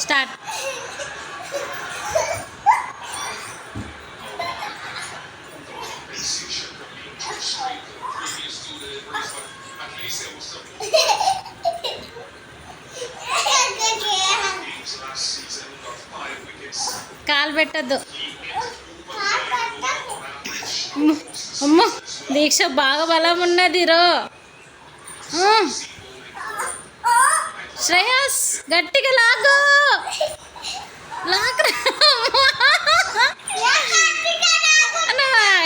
Start. కాలు పెట్టద్దు. అమ్మో దీక్ష బాగా బలం ఉన్నది రో. శ్రేయస్ గట్టిగా లాగు లాగరా.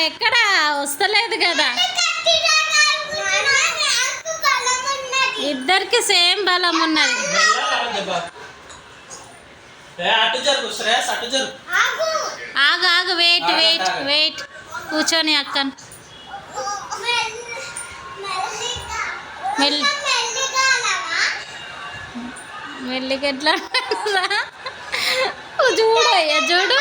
ఎక్కడ వస్తలేదు కదా, ఇద్దరికి సేమ్ బలం ఉన్నది. ఆగు ఆగు, వెయిట్ వెయిట్ వెయిట్, కూర్చొని అక్కను మెల్లికి ఎట్లా చూడు అయ్యా చూడు,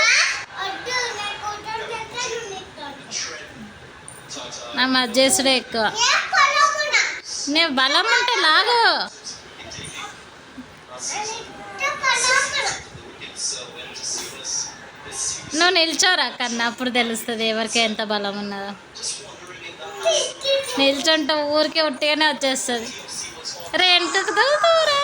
నా మధ్యసుడే ఎక్కువ. నేను బలం ఉంటే లాగు. నువ్వు నిల్చోరా కన్నా, అప్పుడు తెలుస్తుంది ఎవరికి ఎంత బలం ఉన్నదో. నిల్చుంటే ఊరికే ఉట్టిగానే వచ్చేస్తుంది. రెంట్కి దూరా